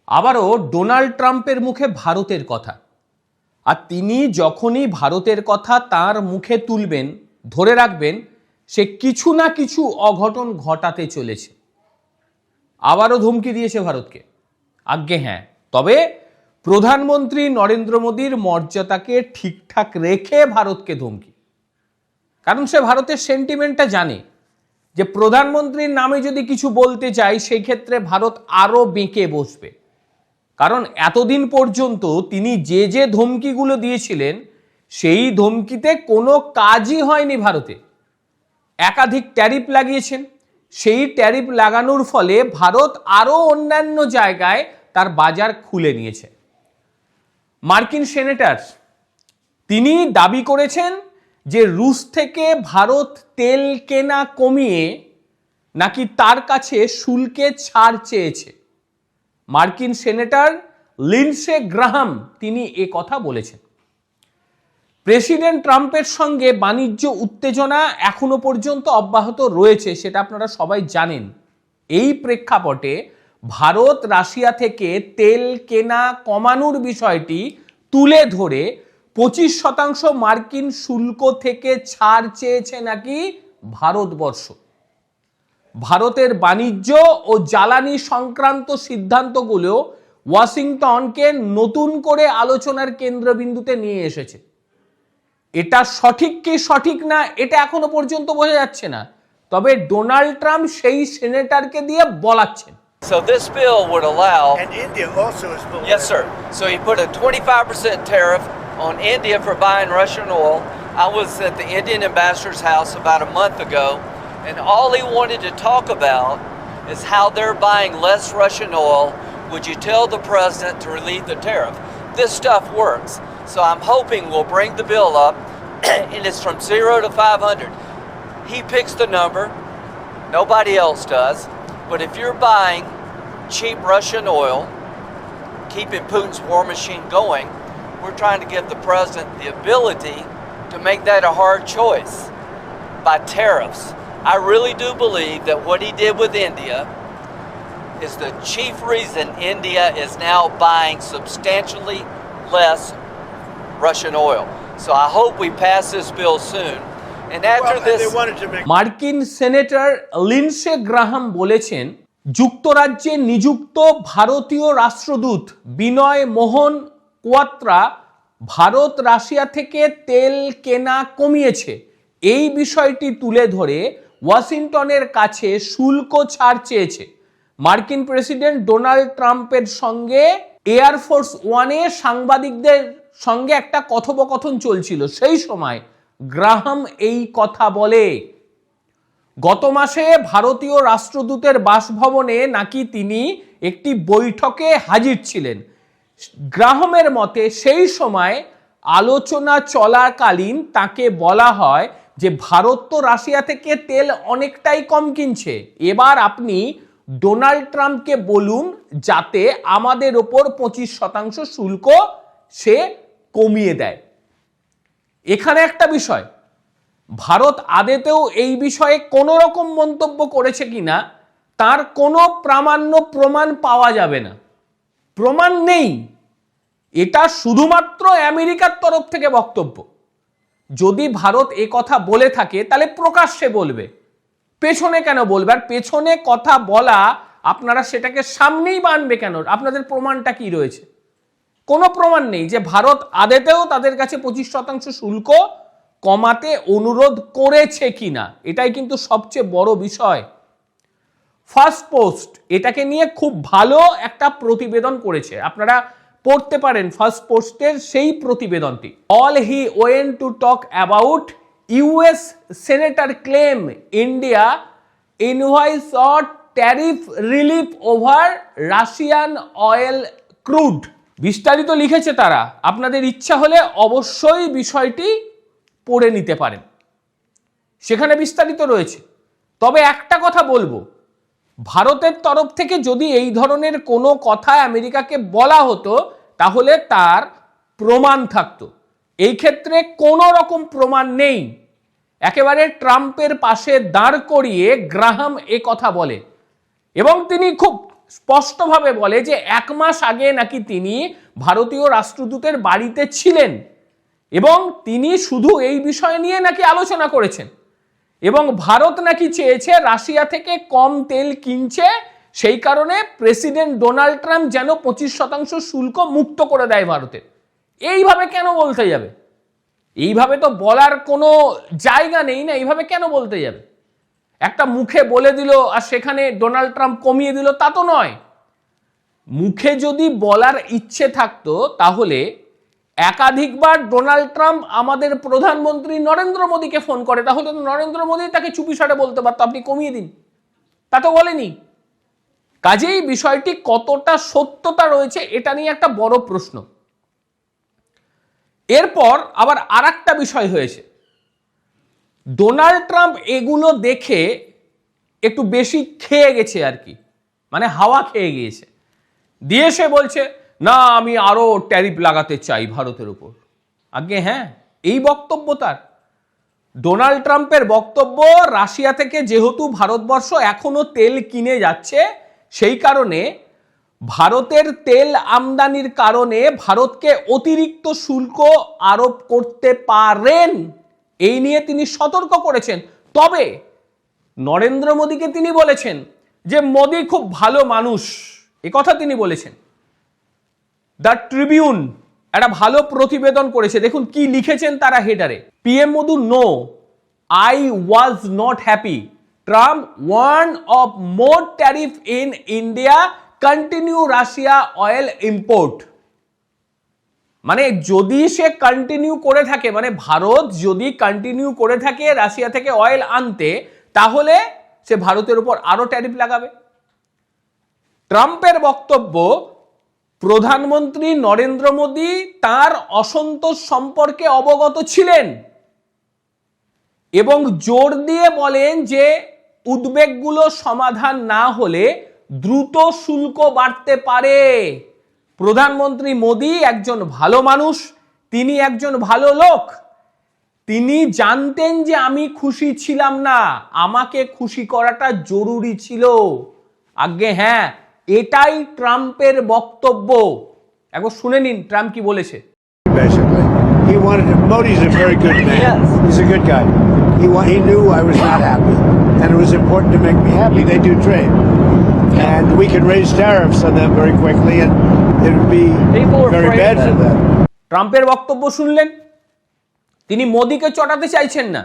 আবারও ডোনাল্ড ট্রাম্পের মুখে ভারতের কথা, আর তিনি যখনই ভারতের কথা তার মুখে তুলবেন, ধরে রাখবেন সে কিছু না কিছু অঘটন ঘটাতে চলেছে। আবারও ধমকি দিয়েছে ভারতকে। আজ্ঞে হ্যাঁ, তবে প্রধানমন্ত্রী নরেন্দ্র মোদীর মর্যাদাকে ঠিকঠাক রেখে ভারতকে ধমকি। কারণ সে ভারতের সেন্টিমেন্টটা জানে যে প্রধানমন্ত্রীর নামে যদি কিছু বলতে চাই সেই ক্ষেত্রে ভারত আরো বেঁকে বসবে। কারণ এতদিন পর্যন্ত তিনি যে যে ধমকিগুলো দিয়েছিলেন সেই ধমকিতে কোনো কাজই হয়নি ভারতে। একাধিক ট্যারিফ লাগিয়েছেন, সেই ট্যারিফ লাগানোর ফলে ভারত আরো অন্যান্য জায়গায় তার বাজার খুলে নিয়েছে। মার্কিন সেনেটর তিনি দাবি করেছেন যে রুশ থেকে ভারত তেল কেনা কমিয়ে নাকি তার কাছে শুল্কে ছাড় চেয়েছে। মার্কিন সেনেটর লিন্ডসে গ্রাহাম তিনি এ কথা বলেছেন। প্রেসিডেন্ট ট্রাম্পের সঙ্গে বাণিজ্য উত্তেজনা এখনো পর্যন্ত অব্যাহত রয়েছে, সেটা আপনারা সবাই জানেন। এই প্রেক্ষাপটে ভারত রাশিয়া থেকে তেল কেনা কমানোর বিষয়টি তুলে ধরে 25% মার্কিন শুল্ক থেকে ছাড় চেয়েছে নাকি ভারতবর্ষ। ভারতের বাণিজ্য ও জ্বালানি সংক্রান্ত সিদ্ধান্তগুলো ওয়াশিংটনকে নতুন করে আলোচনার কেন্দ্রবিন্দুতে নিয়ে এসেছে। এটা সঠিক কি সঠিক না এটা এখনো পর্যন্ত বোঝা যাচ্ছে না, তবে ডোনাল্ড ট্রাম্প সেই সেনেটরকে দিয়ে বলাচ্ছেন। So this bill would allow, and India also is below. yes sir, so he put a 25% tariff on India for buying Russian oil. I was at the Indian ambassador's house about a month ago, and all he wanted to talk about is how they're buying less Russian oil. Would you tell the president to relieve the tariff? This stuff works, so I'm hoping we'll bring the bill up and it's from 0 to 500. He picks the number, nobody else does. But if you're buying cheap Russian oil, keeping Putin's war machine going, we're trying to give the president the ability to make that a hard choice by tariffs. I really do believe that what he did with India is the chief reason India is now buying substantially less Russian oil. So I hope we pass this bill soon. And after this, মার্কিন senator Lindsey Graham বলেছেন, যুক্তরাজ্যে নিযুক্ত ভারতীয় রাষ্ট্রদূত বিনয় মোহন Kwatra Bharat Russia থেকে তেল কেনা কমিয়েছে। এই বিষয়টি তুলে ধরে ওয়াশিংটনের কাছে শুল্ক ছাড় চেয়েছে। মার্কিন প্রেসিডেন্ট ডোনাল্ড ট্রাম্পের সঙ্গে এয়ারফোর্স ওয়ানে সাংবাদিকদের সঙ্গে একটা কথোপকথন চলছিল, সেই সময় গ্রাহাম এই কথা বলে। গত মাসে ভারতীয় রাষ্ট্রদূতের বাসভবনে নাকি তিনি একটি বৈঠকে হাজির ছিলেন। গ্রাহামের মতে সেই সময় আলোচনা চলাকালীন তাকে বলা হয় যে ভারত তো রাশিয়া থেকে তেল অনেকটাই কম কিনছে, এবার আপনি ডোনাল্ড ট্রাম্পকে বলুন যাতে আমাদের ওপর 25% শুল্ক সে কমিয়ে দেয়। এখানে একটা বিষয়, ভারত আদতেও এই বিষয়ে কোনো রকম মন্তব্য করেছে কিনা তার কোনো প্রামাণ্য প্রমাণ পাওয়া যাবে না, প্রমাণ নেই। এটা শুধুমাত্র আমেরিকার তরফ থেকে বক্তব্য। যদি ভারত এ কথা বলে থাকে তাহলে প্রকাশ্যে বলবে, পেছনে কেন বলবে? আর পেছনে কথা বলা আপনারা সেটাকে সামনেই বানবে কেন? আপনাদের প্রমাণটা কি রয়েছে? কোনো প্রমাণ নেই যে ভারত আদতেও তাদের কাছে 25% শুল্ক কমাতে অনুরোধ করেছে কিনা, এটাই কিন্তু সবচেয়ে বড় বিষয়। ফার্স্ট পোস্ট এটাকে নিয়ে খুব ভালো একটা প্রতিবেদন করেছে, আপনারা পড়তে পারেন ফার্স্ট পোস্টের সেই প্রতিবেদনটি। All he went to talk about US senator claim India invoice or tariff relief over Russian oil crude. বিস্তারিত লিখেছে তারা, আপনাদের ইচ্ছা হলে অবশ্যই বিষয়টি পড়ে নিতে পারেন, সেখানে বিস্তারিত রয়েছে। তবে একটা কথা বলবো, ভারতের তরফ থেকে যদি এই ধরনের কোনো কথা আমেরিকাকে বলা হতো তাহলে তার প্রমাণ থাকতো। এই ক্ষেত্রে কোনো রকম প্রমাণ নেই। একেবারে ট্রাম্পের পাশে দাঁড় করিয়ে গ্রাহাম এ কথা বলে এবং তিনি খুব স্পষ্টভাবে বলে যে 1 মাস আগে নাকি তিনি ভারতীয় রাষ্ট্রদূতের বাড়িতে ছিলেন এবং তিনি শুধু এই বিষয় নিয়ে নাকি আলোচনা করেছেন এবং ভারত নাকি চেয়েছে রাশিয়া থেকে কম তেল কিনছে, সেই কারণে প্রেসিডেন্ট ডোনাল্ড ট্রাম্প যেন 25% শুল্ক মুক্ত করে দেয় ভারতের। এইভাবে কেন বলতে যাবে? এইভাবে তো বলার কোনো জায়গা নেই না, এইভাবে কেন বলতে যাবে? একটা মুখে বলে দিল আর সেখানে ডোনাল্ড ট্রাম্প কমিয়ে দিল, তা তো নয়। মুখে যদি বলার ইচ্ছে থাকতো তাহলে একাধিকবার ডোনাল্ড ট্রাম্প আমাদের প্রধানমন্ত্রী নরেন্দ্র মোদীকে ফোন করে, তাহলে তো নরেন্দ্র মোদী তাকে চুপিসারে বলতে পারতো আপনি কমিয়ে দিন, তা তো বলেনি। কাজেই বিষয়টি কতটা সত্যতা রয়েছে এটা নিয়ে একটা বড় প্রশ্ন। এরপর আবার আরেকটা বিষয় হয়েছে, ডোনাল্ড ট্রাম্প এগুলো দেখে একটু বেশি খেয়ে গেছে আর কি, মানে হাওয়া খেয়ে গিয়েছে, দিয়ে সে বলছে না আমি আরো ট্যারিফ লাগাতে চাই ভারতের উপর। আগে হ্যাঁ, এই বক্তব্য তার। ডোনাল্ড ট্রাম্পের বক্তব্য রাশিয়া থেকে যেহেতু ভারতবর্ষ এখনো তেল কিনে যাচ্ছে, সেই কারণে ভারতের তেল আমদানির কারণে ভারতকে অতিরিক্ত শুল্ক আরোপ করতে পারেন, এই নিয়ে তিনি সতর্ক করেছেন। তবে নরেন্দ্র মোদীকে তিনি বলেছেন যে মোদী খুব ভালো মানুষ, এ কথা তিনি বলেছেন। দ্য ট্রিবিউন একটা ভালো প্রতিবেদন করেছে, দেখুন কি লিখেছেন তারা হেডারে। PM Modi no I was not happy, Trump warn of more tariff in India, continue Russia oil import. মানে যদি সে কন্টিনিউ করে থাকে, মানে ভারত যদি কন্টিনিউ করে থাকে রাশিয়া থেকে অয়েল আনতে, তাহলে সে ভারতের উপর আরো ট্যারিফ লাগাবে। ট্রাম্পের বক্তব্য প্রধানমন্ত্রী নরেন্দ্র মোদী তার অসন্তোষ সম্পর্কে অবগত ছিলেন এবং জোর দিয়ে বলেন যে উদ্বেগগুলো সমাধান না হলে দ্রুত শুল্ক বাড়তে পারে। প্রধানমন্ত্রী মোদী একজন ভালো মানুষ, তিনি একজন ভালো লোক, তিনি জানতেন যে আমি খুশি ছিলাম না, আমাকে খুশি করাটা জরুরি ছিল। আগে হ্যাঁ, এটাই ট্রাম্পের বক্তব্য। একবার শুনে নিন ট্রাম্প কি বলেছে। Basically, he wanted. Modi's a very good man. Yes. He's a good guy. He knew I was not happy, and it was important to make me happy. They do trade, and we can raise tariffs on them very quickly, and it would be People are very afraid bad of for that. them. ট্রাম্পের বক্তব্য শুনলেন, তিনি মোদীকে চটাতে চাইছেন না,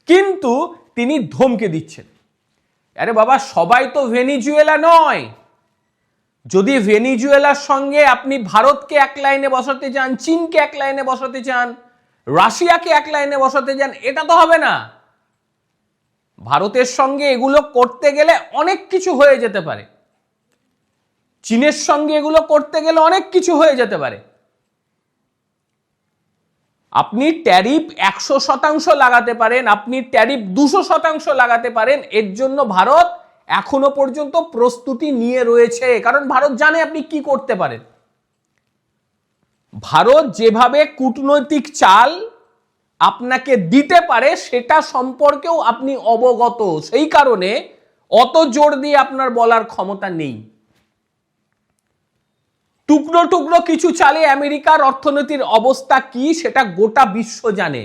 কিন্তু তিনি ধমকে দিচ্ছেন। আরে বাবা, সবাই তো ভেনিজুয়েলা নয়। যদি ভেনিজুয়েলার সঙ্গে আপনি ভারতকে এক লাইনে বসাতে চান, চীনকে এক লাইনে বসাতে চান, রাশিয়াকে এক লাইনে বসাতে চান, এটা তো হবে না। ভারতের সঙ্গে এগুলো করতে গেলে অনেক কিছু হয়ে যেতে পারে, চীনের সঙ্গে এগুলো করতে গেলে অনেক কিছু হয়ে যেতে পারে। আপনি ট্যারিফ 100% লাগাতে পারেন, আপনি ট্যারিফ 200% লাগাতে পারেন, এর জন্য ভারত এখনো পর্যন্ত প্রস্তুতি নিয়ে রয়েছে, কারণ ভারত জানে আপনি কি করতে পারেন। ভারত যেভাবে কূটনৈতিক চাল আপনাকে দিতে পারে সেটা সম্পর্কেও আপনি অবগত, সেই কারণে অত জোর দিয়ে আপনার বলার ক্ষমতা নেই। টুকরো টুকরো কিছু চালে আমেরিকার অর্থনীতির অবস্থা কি সেটা গোটা বিশ্ব জানে,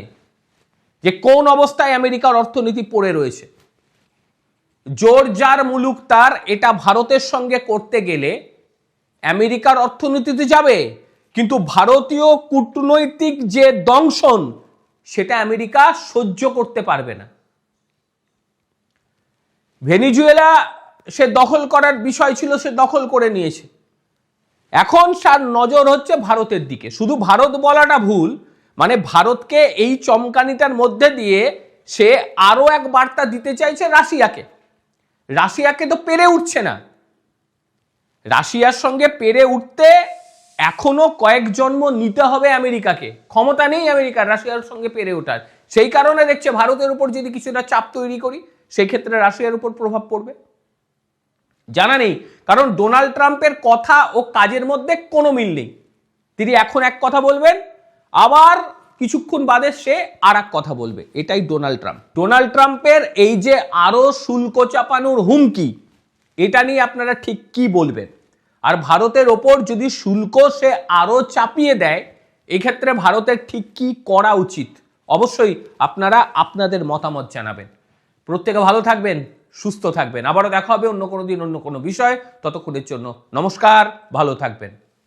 যে কোন অবস্থায় আমেরিকার অর্থনীতি পড়ে রয়েছে। জোর যার মুলুক তার, এটা ভারতের সঙ্গে করতে গেলে আমেরিকার অর্থনীতিতে যাবে, কিন্তু ভারতীয় কূটনৈতিক যে দংশন সেটা আমেরিকা সহ্য করতে পারবে না। ভেনিজুয়েলা সে দখল করার বিষয় ছিল, সে দখল করে নিয়েছে, এখন তার নজর হচ্ছে ভারতের দিকে। শুধু ভারত বলাটা ভুল, মানে ভারতকে এই চমকানিটার মধ্যে দিয়ে সে আরো এক বার্তা দিতে চাইছে রাশিয়াকে। রাশিয়াকে তো পেরে উঠছে না, রাশিয়ার সঙ্গে পেরে উঠতে এখনো কয়েক জন্ম নিতে হবে আমেরিকাকে, ক্ষমতা নেই আমেরিকার রাশিয়ার সঙ্গে পেরে ওঠার। সেই কারণে দেখছে ভারতের উপর যদি কিছুটা চাপ তৈরি করি সেই ক্ষেত্রে রাশিয়ার উপর প্রভাব পড়বে। জানা নেই, কারণ ডোনাল্ড ট্রাম্পের কথা ও কাজের মধ্যে কোনো মিল নেই। তিনি এখন এক কথা বলবেন, আবার কিছুক্ষণ বাদে সে আর এক কথা বলবে, এটাই ডোনাল্ড ট্রাম্প। ডোনাল্ড ট্রাম্পের এই যে আরো শুল্ক চাপানোর হুমকি, এটা নিয়ে আপনারা ঠিক কি বলবেন? আর ভারতের ওপর যদি শুল্ক সে আরো চাপিয়ে দেয়, এক্ষেত্রে ভারতের ঠিক কি করা উচিত? অবশ্যই আপনারা আপনাদের মতামত জানাবেন। প্রত্যেকে ভালো থাকবেন, সুস্থ থাকবেন। আবারও দেখা হবে অন্য কোনো দিন অন্য কোনো বিষয়। ততক্ষণের জন্য নমস্কার, ভালো থাকবেন।